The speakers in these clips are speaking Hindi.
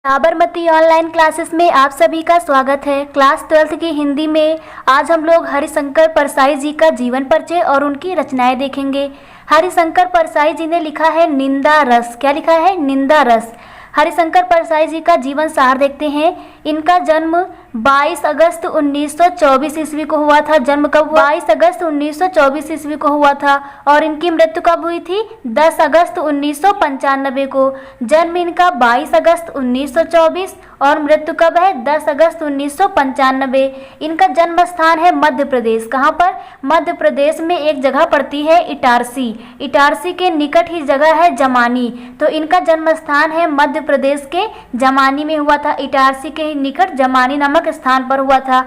साबरमती ऑनलाइन क्लासेस में आप सभी का स्वागत है। क्लास 12th की हिंदी में आज हम लोग हरिशंकर परसाई जी का जीवन परिचय और उनकी रचनाएं देखेंगे। हरिशंकर परसाई जी ने लिखा है निंदा रस। क्या लिखा है? निंदा रस। हरिशंकर परसाई जी का जीवन सार देखते हैं। इनका जन्म 22 अगस्त 1924 ईस्वी को हुआ था। जन्म कब हुआ? 22 अगस्त 1924 ईस्वी को हुआ था। और इनकी मृत्यु कब हुई थी? 10 अगस्त 1995 को। जन्म इनका 22 अगस्त 1924 और मृत्यु कब है? 10 अगस्त 1995। इनका जन्म स्थान है मध्य प्रदेश। कहाँ पर? मध्य प्रदेश में एक जगह पड़ती है इटारसी। इटारसी के निकट ही जगह है जमानी। तो इनका जन्म स्थान है मध्य प्रदेश के जमानी में हुआ था। इटारसी के निकट जमानी नामक स्थान पर हुआ था।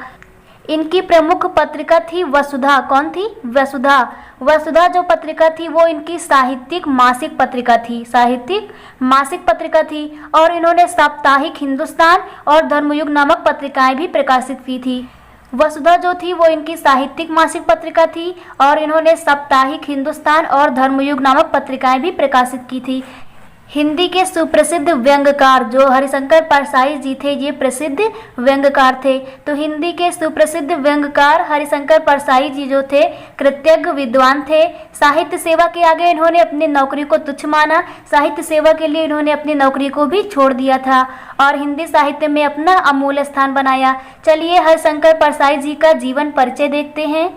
इनकी प्रमुख पत्रिका थी वसुधा। कौन थी? वसुधा। वसुधा जो पत्रिका थी वो इनकी साहित्यिक मासिक पत्रिका थी। साहित्यिक मासिक पत्रिका थी। और इन्होंने साप्ताहिक हिंदुस्तान और धर्मयुग नामक पत्रिकाएं भी प्रकाशित की थी। वसुधा जो थी वो इनकी साहित्यिक मासिक पत्रिका थी और इन्होंने साप्ताहिक हिंदुस्तान और धर्मयुग नामक पत्रिकाएं भी प्रकाशित की थी। हिंदी के सुप्रसिद्ध व्यंग्यकार जो हरिशंकर परसाई जी थे, ये प्रसिद्ध व्यंग्यकार थे। तो हिंदी के सुप्रसिद्ध व्यंग्यकार हरिशंकर परसाई जी जो थे कृतज्ञ विद्वान थे। साहित्य सेवा के आगे इन्होंने अपनी नौकरी को तुच्छ माना। साहित्य सेवा के लिए इन्होंने अपनी नौकरी को भी छोड़ दिया था और हिंदी साहित्य में अपना अमूल्य स्थान बनाया। चलिए हरिशंकर परसाई जी का जीवन परिचय देखते हैं।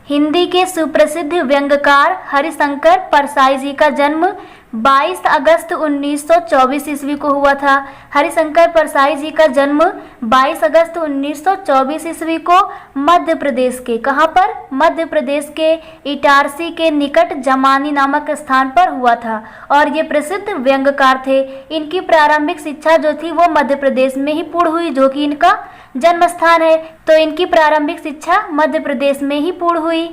हिंदी के सुप्रसिद्ध व्यंग्यकार हरिशंकर परसाई जी का जन्म 22 अगस्त 1924 ईस्वी को हुआ था। हरिशंकर परसाई जी का जन्म 22 अगस्त 1924 ईस्वी को मध्य प्रदेश के, कहाँ पर? मध्य प्रदेश के इटारसी के निकट जमानी नामक स्थान पर हुआ था और ये प्रसिद्ध व्यंग्यकार थे। इनकी प्रारंभिक शिक्षा जो थी वो मध्य प्रदेश में ही पूर्ण हुई, जो कि इनका जन्म स्थान है। तो इनकी प्रारंभिक शिक्षा मध्य प्रदेश में ही पूर्ण हुई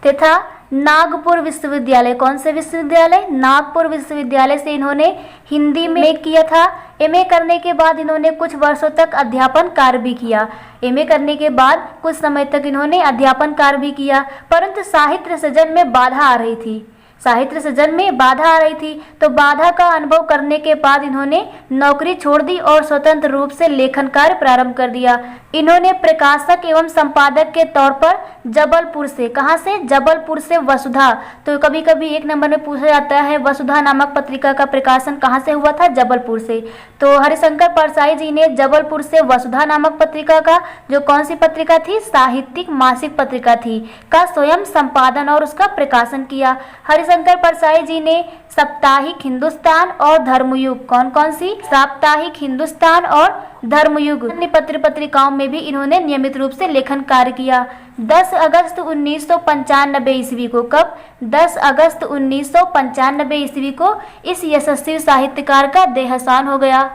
तथा नागपुर विश्वविद्यालय, कौन से विश्वविद्यालय? नागपुर विश्वविद्यालय से इन्होंने हिंदी में किया था। एमए करने के बाद इन्होंने कुछ वर्षों तक अध्यापन कार्य भी किया। एमए करने के बाद कुछ समय तक इन्होंने अध्यापन कार्य भी किया, परंतु साहित्य सृजन में बाधा आ रही थी। साहित्य सृजन में बाधा आ रही थी, तो बाधा का अनुभव करने के बाद इन्होंने नौकरी छोड़ दी और स्वतंत्र रूप से लेखन कार्य प्रारंभ कर दिया। इन्होंने प्रकाशक एवं संपादक के तौर पर जबलपुर से, कहाँ से? जबलपुर से वसुधा। तो कभी कभी एक नंबर में पूछा जाता है वसुधा नामक पत्रिका का प्रकाशन कहाँ से हुआ था? जबलपुर से। तो हरिशंकर परसाई जी ने जबलपुर से वसुधा नामक पत्रिका का, जो कौन सी पत्रिका थी? साहित्यिक मासिक पत्रिका थी, का स्वयं संपादन और उसका प्रकाशन किया। हरिशंकर परसाई जी ने साप्ताहिक हिंदुस्तान और धर्मयुग, कौन कौन सी? साप्ताहिक हिंदुस्तान और धर्मयुग, अन्य पत्र पत्रिकाओं में भी इन्होंने नियमित रूप से लेखन कार्य किया। 10 अगस्त 1995 ईस्वी को, कब? 10 अगस्त 1995 ईस्वी को इस यशस्वी साहित्यकार का देहांत हो गया।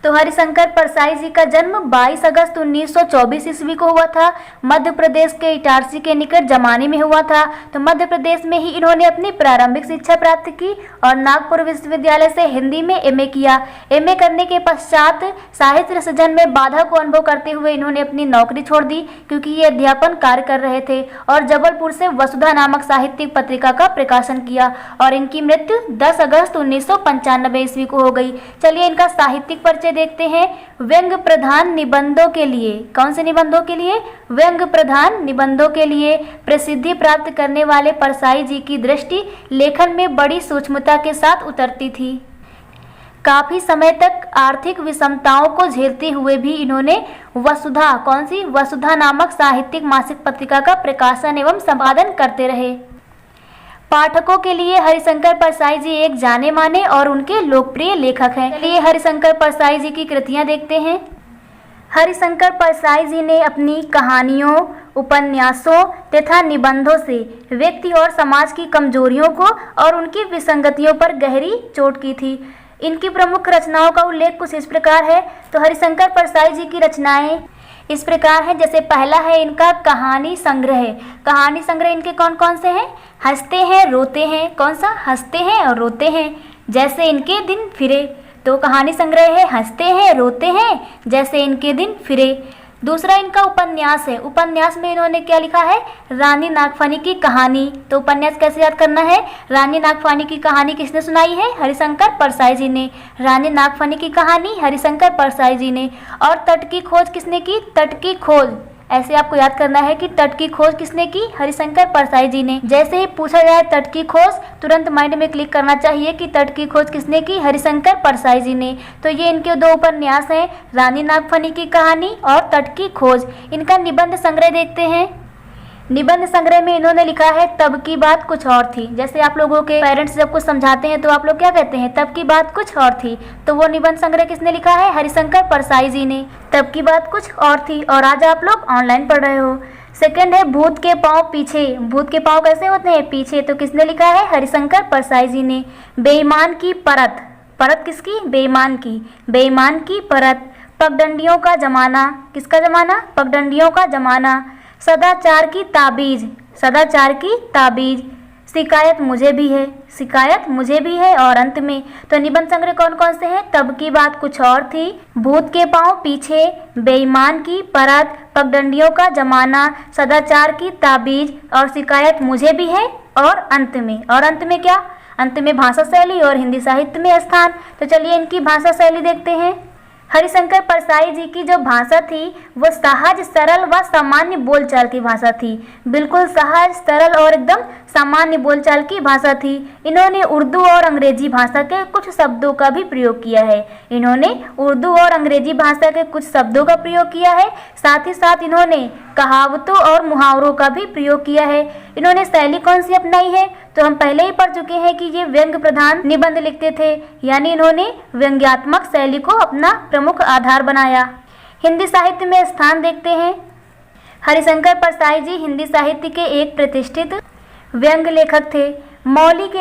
तो हरिशंकर परसाई जी का जन्म 22 अगस्त 1924 ईस्वी को हुआ था। मध्य प्रदेश के इटारसी के निकट जमानी में हुआ था। तो मध्य प्रदेश में ही इन्होंने अपनी प्रारंभिक शिक्षा प्राप्त की और नागपुर विश्वविद्यालय से हिंदी में एमए किया। एमए करने के पश्चात साहित्य सृजन में बाधा को अनुभव करते हुए इन्होंने अपनी नौकरी छोड़ दी, क्योंकि ये अध्यापन कार्य कर रहे थे, और जबलपुर से वसुधा नामक साहित्यिक पत्रिका का प्रकाशन किया और इनकी मृत्यु 10 अगस्त 1995 ईस्वी को हो गई। चलिए इनका साहित्यिक परिचय देखते हैं। व्यंग्य प्रधान निबंधों के लिए, कौन से निबंधों के लिए? व्यंग्य प्रधान निबंधों के लिए प्रसिद्धि प्राप्त करने वाले परसाई जी की दृष्टि लेखन में बड़ी सूक्ष्मता के साथ उतरती थी। काफी समय तक आर्थिक विषमताओं को झेलते हुए भी इन्होंने वसुधा, कौन सी? वसुधा नामक साहित्यिक मासिक पत्रिका का प्रकाशन एवं संपादन करते रहे। पाठकों के लिए हरिशंकर परसाई जी एक जाने माने और उनके लोकप्रिय लेखक हैं। चलिए हरिशंकर परसाई जी की कृतियां देखते हैं। हरिशंकर परसाई जी ने अपनी कहानियों, उपन्यासों तथा निबंधों से व्यक्ति और समाज की कमजोरियों को और उनकी विसंगतियों पर गहरी चोट की थी। इनकी प्रमुख रचनाओं का उल्लेख कुछ इस प्रकार है। तो हरिशंकर परसाई जी की रचनाएं इस प्रकार है, जैसे पहला है इनका कहानी संग्रह। कहानी संग्रह इनके कौन कौन से हैं? हंसते हैं रोते हैं, कौन सा? हंसते हैं और रोते हैं, जैसे इनके दिन फिरे। तो कहानी संग्रह है हंसते हैं रोते हैं, जैसे इनके दिन फिरे। दूसरा इनका उपन्यास है। उपन्यास में इन्होंने क्या लिखा है? रानी नागफनी की कहानी। तो उपन्यास कैसे याद करना है? रानी नागफनी की कहानी किसने सुनाई है? हरिशंकर परसाई जी ने। रानी नागफनी की कहानी हरिशंकर परसाई जी ने। और तट की खोज किसने की? तट की खोज ऐसे आपको याद करना है कि तट की खोज किसने की? हरिशंकर परसाई जी ने। जैसे ही पूछा जाए तट की खोज, तुरंत माइंड में क्लिक करना चाहिए कि तट की खोज किसने की? हरिशंकर परसाई जी ने। तो ये इनके दो उपन्यास हैं, रानी नागफनी की कहानी और तट की खोज। इनका निबंध संग्रह देखते हैं। निबंध संग्रह में इन्होंने लिखा है तब की बात कुछ और थी। जैसे आप लोगों के पेरेंट्स जब कुछ समझाते हैं तो आप लोग क्या कहते हैं? तब की बात कुछ और थी। तो वो निबंध संग्रह किसने लिखा है? हरिशंकर परसाई जी ने। तब की बात कुछ और थी। और आज आप लोग ऑनलाइन पढ़ रहे हो। सेकंड है भूत के पांव पीछे। भूत के पांव कैसे होते हैं? पीछे। तो किसने लिखा है? हरिशंकर परसाई जी ने। बेईमान की परत। परत किसकी? बेईमान की। बेईमान की परत। पगडंडियों का जमाना। किसका जमाना? पगडंडियों का जमाना। सदाचार की ताबीज। सदाचार की ताबीज। शिकायत मुझे भी है। शिकायत मुझे भी है। और अंत में तो निबंध संग्रह कौन कौन से हैं? तब की बात कुछ और थी, भूत के पांव पीछे, बेईमान की परत, पगडंडियों का जमाना, सदाचार की ताबीज और शिकायत मुझे भी है। और अंत में। और अंत में क्या? अंत में भाषा शैली और हिंदी साहित्य में स्थान। तो चलिए इनकी भाषा शैली देखते हैं। हरिशंकर परसाई जी की जो भाषा थी वो सहज, सरल व सामान्य बोलचाल की भाषा थी। बिल्कुल सहज, सरल और एकदम सामान्य बोलचाल की भाषा थी। इन्होंने उर्दू और अंग्रेजी भाषा के कुछ शब्दों का भी प्रयोग किया है। इन्होंने उर्दू और अंग्रेजी भाषा के कुछ शब्दों का प्रयोग किया है। साथ ही साथ इन्होंने कहावतों और मुहावरों का भी प्रयोग किया है। इन्होंने शैली कौन सी अपनाई है? तो हम पहले ही पढ़ चुके हैं कि ये व्यंग प्रधान निबंध लिखते थे, यानी इन्होंने व्यंग्यात्मक शैली को अपना प्रमुख आधार बनाया। हिंदी साहित्य में स्थान देखते हैं। हरिशंकर परसाई जी हिंदी साहित्य के एक प्रतिष्ठित व्यंग लेखक थे। मौलिक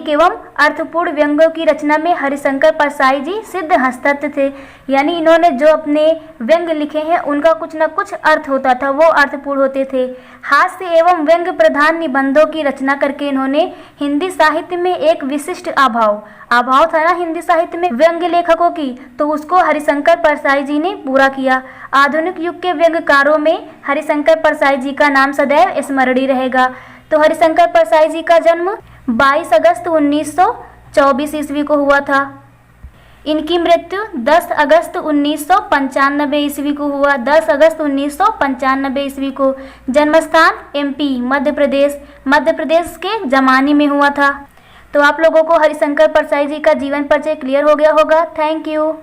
एवं अर्थपूर्ण व्यंग्यों की रचना में हरिशंकर परसाई जी सिद्ध हस्तस्थ थे। यानी इन्होंने जो अपने व्यंग लिखे हैं उनका कुछ न कुछ अर्थ होता था, वो अर्थपूर्ण होते थे। हास्य एवं व्यंग प्रधान निबंधों की रचना करके इन्होंने हिंदी साहित्य में एक विशिष्ट अभाव था ना हिंदी साहित्य में व्यंग लेखकों की, तो उसको हरिशंकर परसाई जी ने पूरा किया। आधुनिक युग के व्यंग्यकारों में हरिशंकर परसाई जी का नाम सदैव स्मरणीय रहेगा। तो हरिशंकर परसाई जी का जन्म 22 अगस्त 1924 ईस्वी को हुआ था। इनकी मृत्यु 10 अगस्त 1995 ईस्वी को हुआ। 10 अगस्त 1995 ईस्वी को। जन्मस्थान MP मध्य प्रदेश के जमानी में हुआ था। तो आप लोगों को हरिशंकर परसाई जी का जीवन परिचय क्लियर हो गया होगा। Thank you.